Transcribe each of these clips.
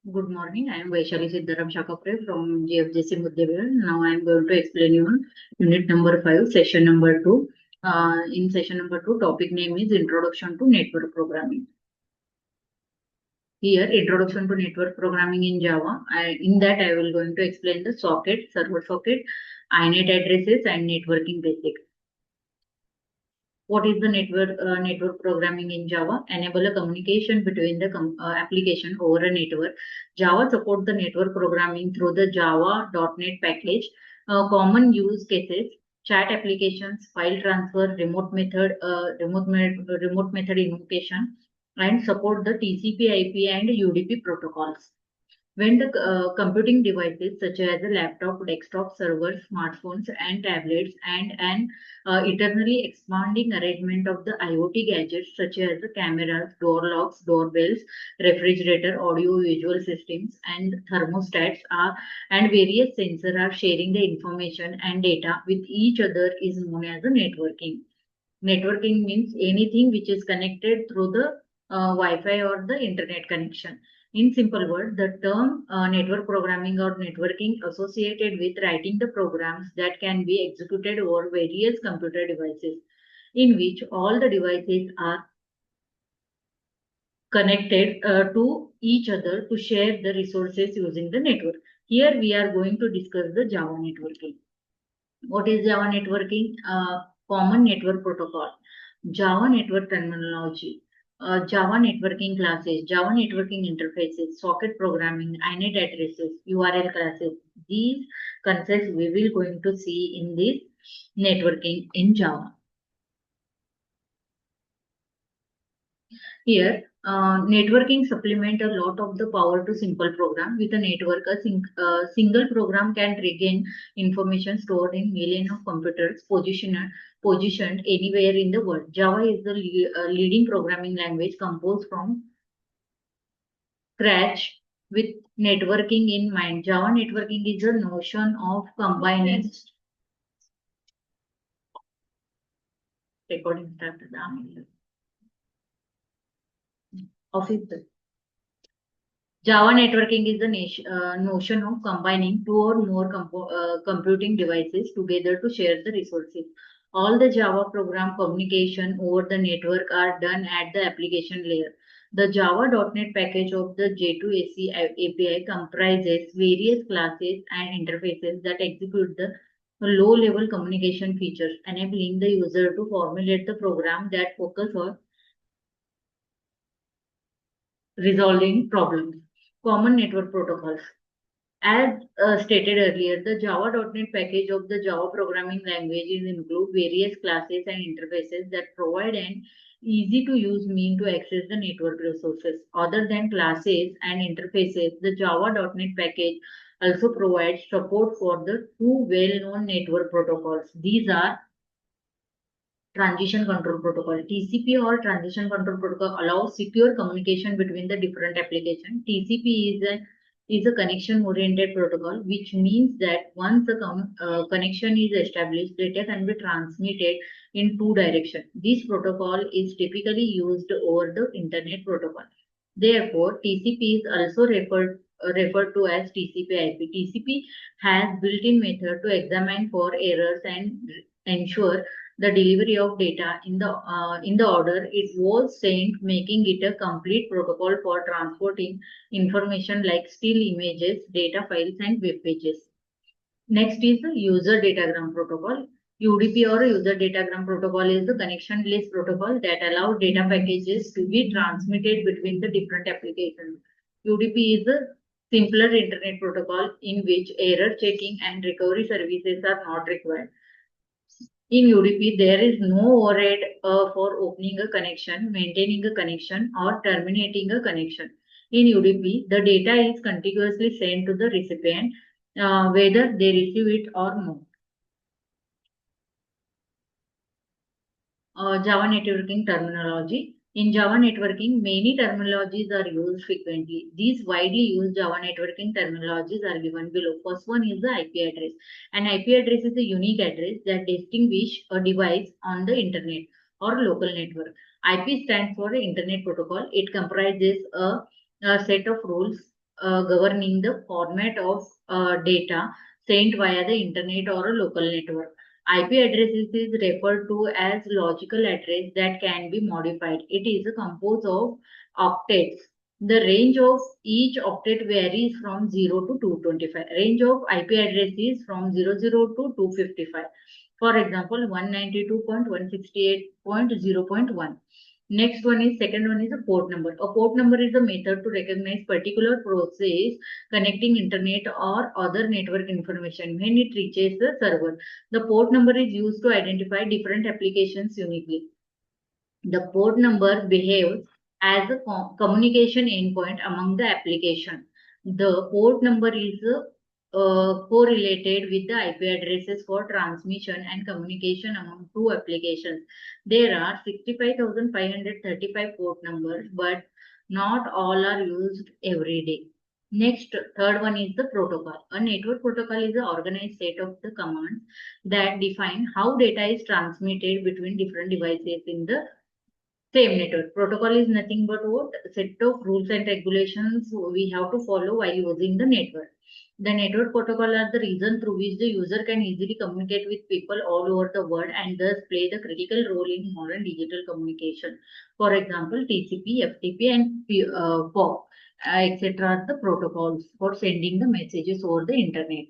Good morning. I am Vaishali Siddharam Shakapre from GFJC Muddebel. Now I am going to explain you on unit number 5, session number 2. In session number 2, topic name is Introduction to Network Programming. Here, Introduction to Network Programming in Java. In that, I will going to explain the socket, server socket, INET addresses, and networking basics. What is the network programming in Java? Enable a communication between the application over a network. Java supports the network programming through the Java.NET package. Common use cases: chat applications, file transfer, remote method invocation, and support the TCP/IP and UDP protocols. When the computing devices such as a laptop, desktop, servers, smartphones, and tablets, and an eternally expanding arrangement of the IoT gadgets such as the cameras, door locks, doorbells, refrigerator, audio visual systems, and thermostats and various sensors are sharing the information and data with each other is known as the networking. Networking means anything which is connected through the Wi-Fi or the internet connection. In simple words, the term network programming or networking associated with writing the programs that can be executed over various computer devices, in which all the devices are connected to each other to share the resources using the network. Here we are going to discuss the Java networking. What is Java networking? Common network protocol. Java network terminology. Java networking classes, Java networking interfaces, socket programming, INET addresses, URL classes. These concepts we will going to see in this networking in Java. Here, networking supplement a lot of the power to simple program. With a network, single program can regain information stored in millions of computers positioned anywhere in the world. Java is the leading programming language composed from scratch with networking in mind. Java networking is a notion of combining recording started. Office. Java networking is the notion of combining two or more computing devices together to share the resources. All the Java program communication over the network are done at the application layer. The Java.NET package of the J2SE API comprises various classes and interfaces that execute the low-level communication features, enabling the user to formulate the program that focus on resolving problems. Common network protocols. As stated earlier, the Java.NET package of the Java programming languages include various classes and interfaces that provide an easy to use mean to access the network resources. Other than classes and interfaces, the Java.NET package also provides support for the two well-known network protocols. These are Transition Control Protocol. TCP or Transition Control Protocol allows secure communication between the different applications. TCP is a connection oriented protocol, which means that once a connection is established, data can be transmitted in two directions. This protocol is typically used over the Internet Protocol. Therefore, TCP is also referred to as TCP/IP. TCP has built-in method to examine for errors and ensure the delivery of data in the order it was sent, making it a complete protocol for transporting information like still images, data files, and web pages. Next is the user datagram protocol. UDP or user datagram protocol is the connectionless protocol that allows data packages to be transmitted between the different applications. UDP is a simpler internet protocol in which error checking and recovery services are not required. In UDP, there is no overhead for opening a connection, maintaining a connection, or terminating a connection. In UDP, the data is contiguously sent to the recipient, whether they receive it or not. Java networking terminology. In Java networking, many terminologies are used frequently. These widely used Java networking terminologies are given below. First one is the IP address. An IP address is a unique address that distinguishes a device on the internet or local network. IP stands for Internet Protocol. It comprises a set of rules governing the format of data sent via the internet or a local network. IP addresses is referred to as logical address that can be modified. It is composed of octets. The range of each octet varies from 0 to 225. Range of IP addresses from 00 to 255. For example, 192.168.0.1. Next one is second one is a port number. A port number is a method to recognize particular process connecting internet or other network information when it reaches the server. The port number is used to identify different applications uniquely. The port number behaves as a communication endpoint among the application. The port number is correlated with the IP addresses for transmission and communication among two applications. There are 65,535 port numbers, but not all are used every day. Next, third one is the protocol. A network protocol is an organized set of the commands that define how data is transmitted between different devices in the same network. Protocol is nothing but what set of rules and regulations we have to follow while using the network. The network protocol are the reason through which the user can easily communicate with people all over the world and thus play the critical role in modern digital communication. For example, TCP, FTP, and POP, etc. are the protocols for sending the messages over the internet.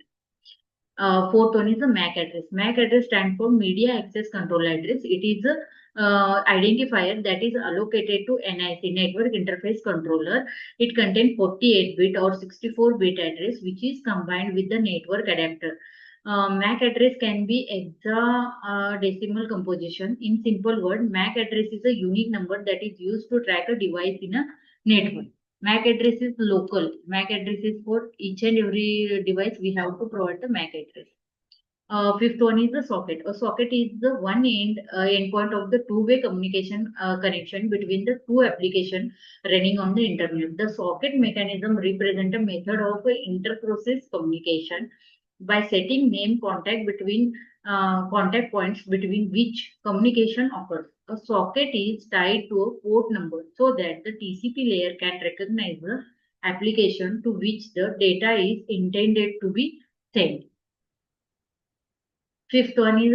Fourth one is the MAC address. MAC address stands for Media Access Control Address. It is a identifier that is allocated to NIC, Network Interface Controller. It contains 48-bit or 64-bit address which is combined with the network adapter. MAC address can be hexadecimal composition. In simple word, MAC address is a unique number that is used to track a device in a network. MAC address is local. MAC address is for each and every device. We have to provide the MAC address. Fifth one is the socket. A socket is the one endpoint of the two-way communication connection between the two applications running on the internet. The socket mechanism represents a method of inter-process communication by setting name contact between contact points between which communication occurs. A socket is tied to a port number so that the TCP layer can recognize the application to which the data is intended to be sent. Sixth one is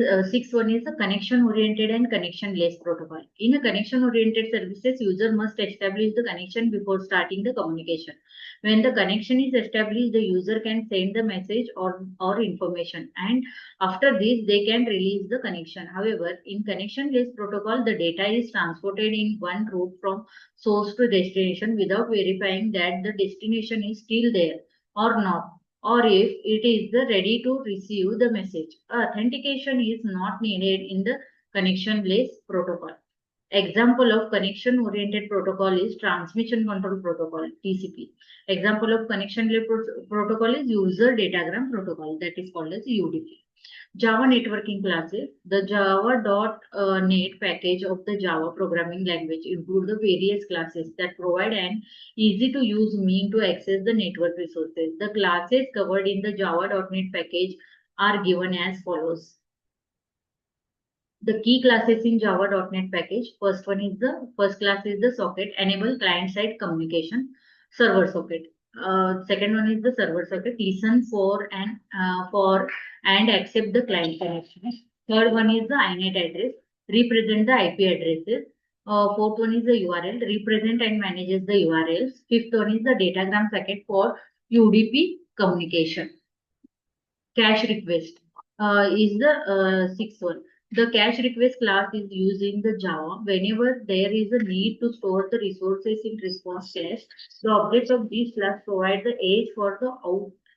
a connection-oriented and connection-less protocol. In a connection-oriented services, user must establish the connection before starting the communication. When the connection is established, the user can send the message or information, and after this, they can release the connection. However, in connection-less protocol, the data is transported in one route from source to destination without verifying that the destination is still there or not, or if it is ready to receive the message. Authentication is not needed in the connection-less protocol. Example of connection-oriented protocol is Transmission Control Protocol, TCP. Example of connection-less protocol is User Datagram Protocol, that is called as UDP. Java networking classes. The Java.NET package of the Java programming language include the various classes that provide an easy to use means to access the network resources. The classes covered in the Java.NET package are given as follows. The key classes in Java.NET package. First class is the socket, enable client-side communication, server socket. Second one is the server socket, listen for and accept the client connection. Third one is the INET address, represent the IP addresses. Fourth one is the URL, represent and manages the URLs. Fifth one is the datagram packet for UDP communication. Cache request is the sixth one. The cache request class is used in the Java whenever there is a need to store the resources in response cache. The object of this class provides the edge for the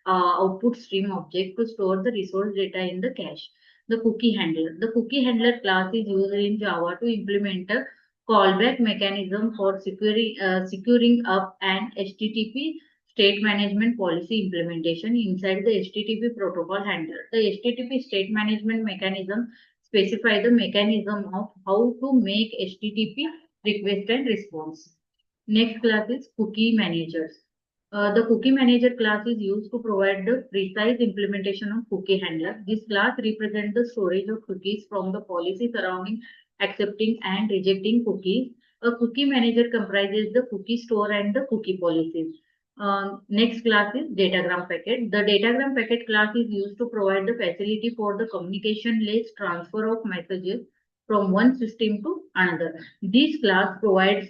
output stream object to store the resource data in the cache. The cookie handler. The cookie handler class is used in Java to implement a callback mechanism for securing up an HTTP state management policy implementation inside the HTTP protocol handler. The HTTP state management mechanism specify the mechanism of how to make HTTP request and response. Next class is cookie managers. The cookie manager class is used to provide the precise implementation of cookie handler. This class represents the storage of cookies from the policy surrounding accepting and rejecting cookies. A cookie manager comprises the cookie store and the cookie policies. Next class is datagram packet. The datagram packet class is used to provide the facility for the communication-less transfer of messages from one system to another. This class provides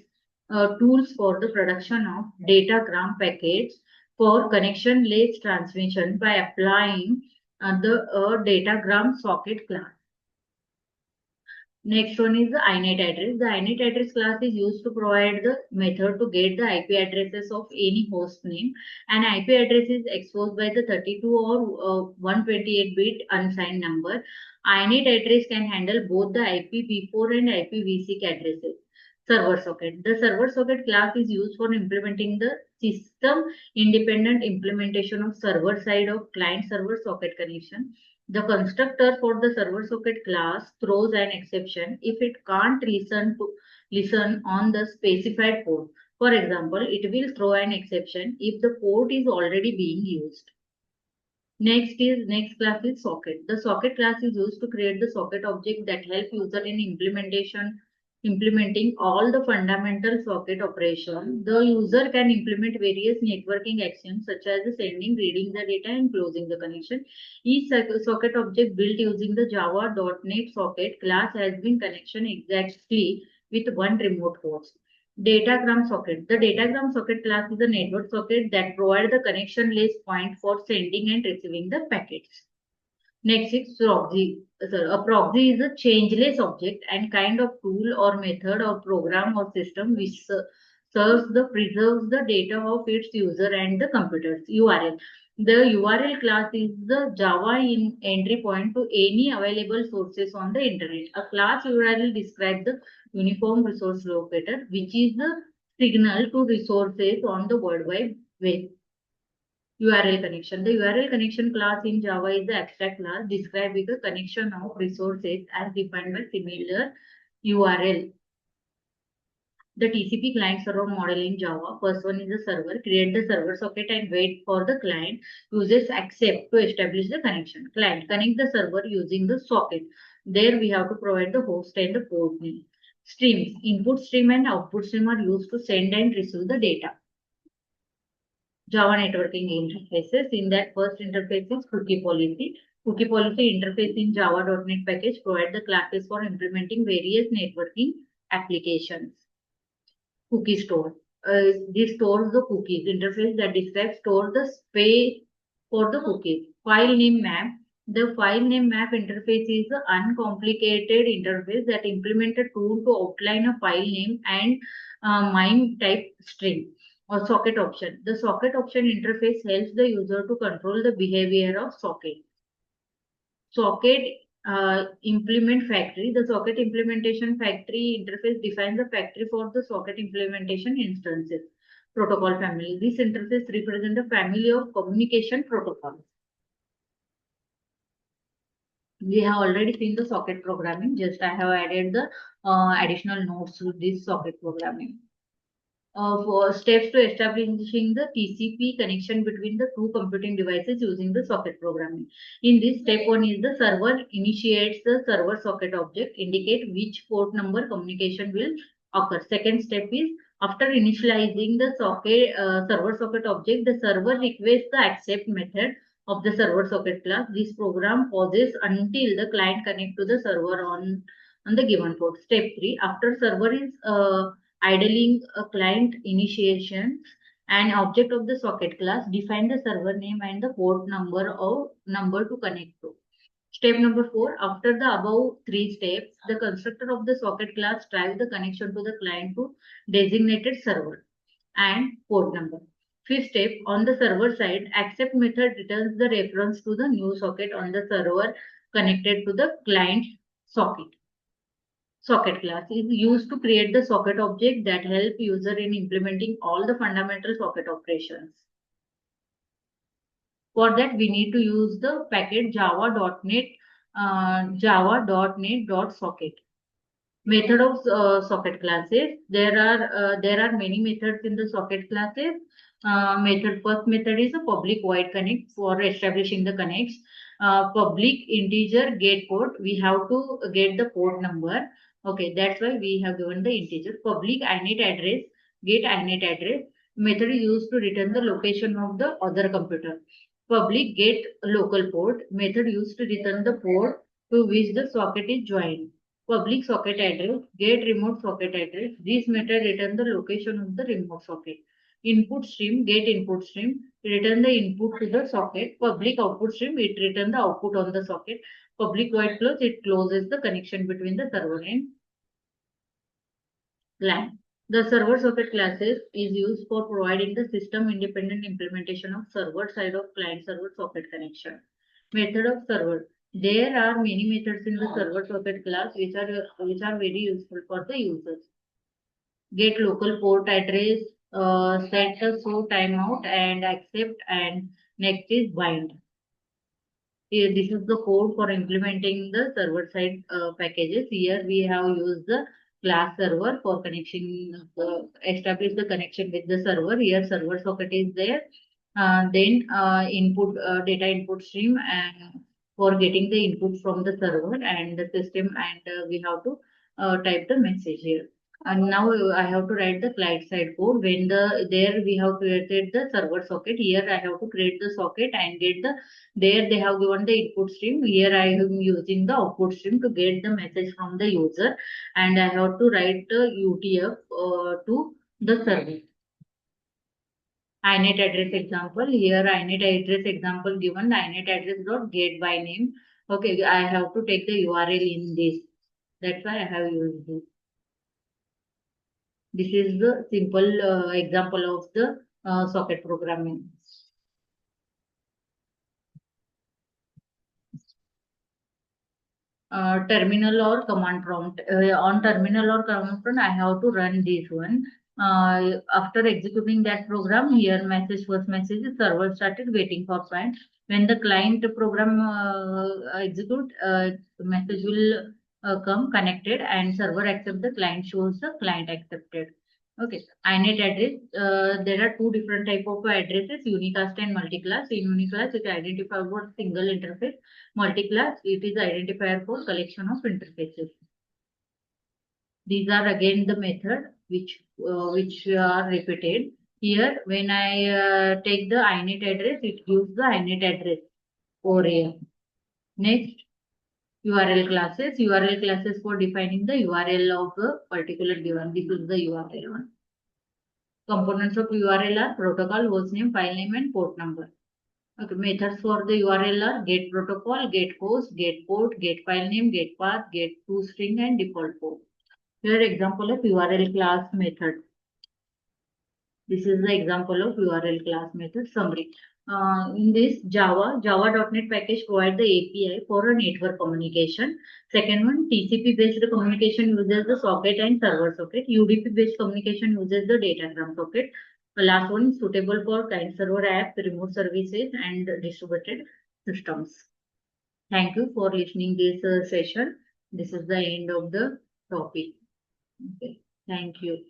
tools for the production of datagram packets for connection-less transmission by applying the datagram socket class. Next one is the INET address. The INET address class is used to provide the method to get the IP addresses of any host name. An IP address is exposed by the 32 or 128-bit unsigned number. INET address can handle both the IPv4 and IPv6 addresses. Server socket. The server socket class is used for implementing the system independent implementation of server side of client server socket connection. The constructor for the server socket class throws an exception if it can't listen on the specified port. For example, it will throw an exception if the port is already being used. Next class is socket. The socket class is used to create the socket object that help user in implementing all the fundamental socket operation. The user can implement various networking actions such as sending, reading the data, and closing the connection. Each socket object built using the Java.NET socket class has been connection exactly with one remote host. Datagram socket. The datagram socket class is a network socket that provides the connection-less point for sending and receiving the packets. Next is proxy. A proxy is a changeless object and kind of tool or method or program or system which preserves the data of its user and the computer's URL. The URL class is the Java entry point to any available sources on the internet. A class URL describes the uniform resource locator, which is the signal to resources on the World Wide Web. URL connection. The URL connection class in Java is the abstract class describing the connection of resources as defined by similar URL. The TCP client server model in Java. First one is the server. Create the server socket and wait for the client. Users accept to establish the connection. Client connect the server using the socket. There we have to provide the host and the port name. Streams. Input stream and output stream are used to send and receive the data. Java networking interfaces. In that first interface is cookie policy. Cookie policy interface in Java.NET package provide the classes for implementing various networking applications. Cookie store. This stores the cookies. Interface that describes store the space for the cookies. File name map. The file name map interface is an uncomplicated interface that implements a tool to outline a file name and MIME type string. Or socket option. The socket option interface helps the user to control the behavior of socket. Socket implement factory. The socket implementation factory interface defines the factory for the socket implementation instances. Protocol family. This interface represents a family of communication protocols. We have already seen the socket programming. Just I have added the additional notes to this socket programming. For steps to establishing the TCP connection between the two computing devices using the socket programming. In this, step 1 is the server initiates the server socket object, indicate which port number communication will occur. Second step is after initializing the socket server socket object, the server requests the accept method of the server socket class. This program pauses until the client connect to the server on the given port. Step 3, after server is idling a client initiation, an object of the socket class define the server name and the port number to connect to. Step number 4, after the above 3 steps, the constructor of the socket class drives the connection to the client to designated server and port number. Fifth step, on the server side, accept method returns the reference to the new socket on the server connected to the client socket. Socket class is used to create the socket object that help user in implementing all the fundamental socket operations. For that, we need to use the packet java.net java.net.socket. Method of socket classes. There are many methods in the socket classes. First method is a public void connect for establishing the connects. Public integer get port. We have to get the port number. Okay, that's why we have given the integer. Public inet address, get inet address. method is used to return the location of the other computer. Public get local port method used to return the port to which the socket is joined. Public socket address get remote socket address. This method return the location of the remote socket. Input stream get input stream return the input to the socket. Public output stream it return the output on the socket. Public void close it closes the connection between the server and client. The server socket classes is used for providing the system independent implementation of server side of client server socket connection. Method of server. There are many methods in the server socket class which are very useful for the users. Get local port address, set the show timeout and accept, and next is bind. Here, this is the code for implementing the server side packages. Here we have used the class server for connection, establish the connection with the server. Here server socket is there. Then input data input stream and for getting the input from the server and the system, and we have to type the message here. And now I have to write the client side code. When there we have created the server socket. Here I have to create the socket and get the there they have given the input stream. Here I am using the output stream to get the message from the user, and I have to write the UTF to the server. INET address example. Here INET address example given INET address dot get by name. Okay, I have to take the URL in this. That's why I have used this. This is the simple example of the socket programming. Terminal or command prompt. On terminal or command prompt, I have to run this one. After executing that program, here message first message, server started waiting for client. When the client program execute, message will come connected and server accept the client shows the client accepted. Okay, INET address. There are two different type of addresses, unicast and multiclass. In uniclass, it identifies for single interface. Multiclass, it is identifier for collection of interfaces. These are again the method which are repeated. Here, when I take the INET address, it gives the INET address over here. Next, URL classes. URL classes for defining the URL of a particular given. This is the URL one. Components of URL are protocol, hostname, file name, and port number. Okay, methods for the URL are get protocol, get host, get port, get file name, get path, get toString, and default port. Here example of URL class method. This is the example of URL class method summary. In this Java.NET package provide the API for a network communication. Second one, TCP based communication uses the socket and server socket. UDP based communication uses the datagram socket. The last one is suitable for client server apps, remote services, and distributed systems. Thank you for listening this session. This is the end of the topic. Okay. Thank you.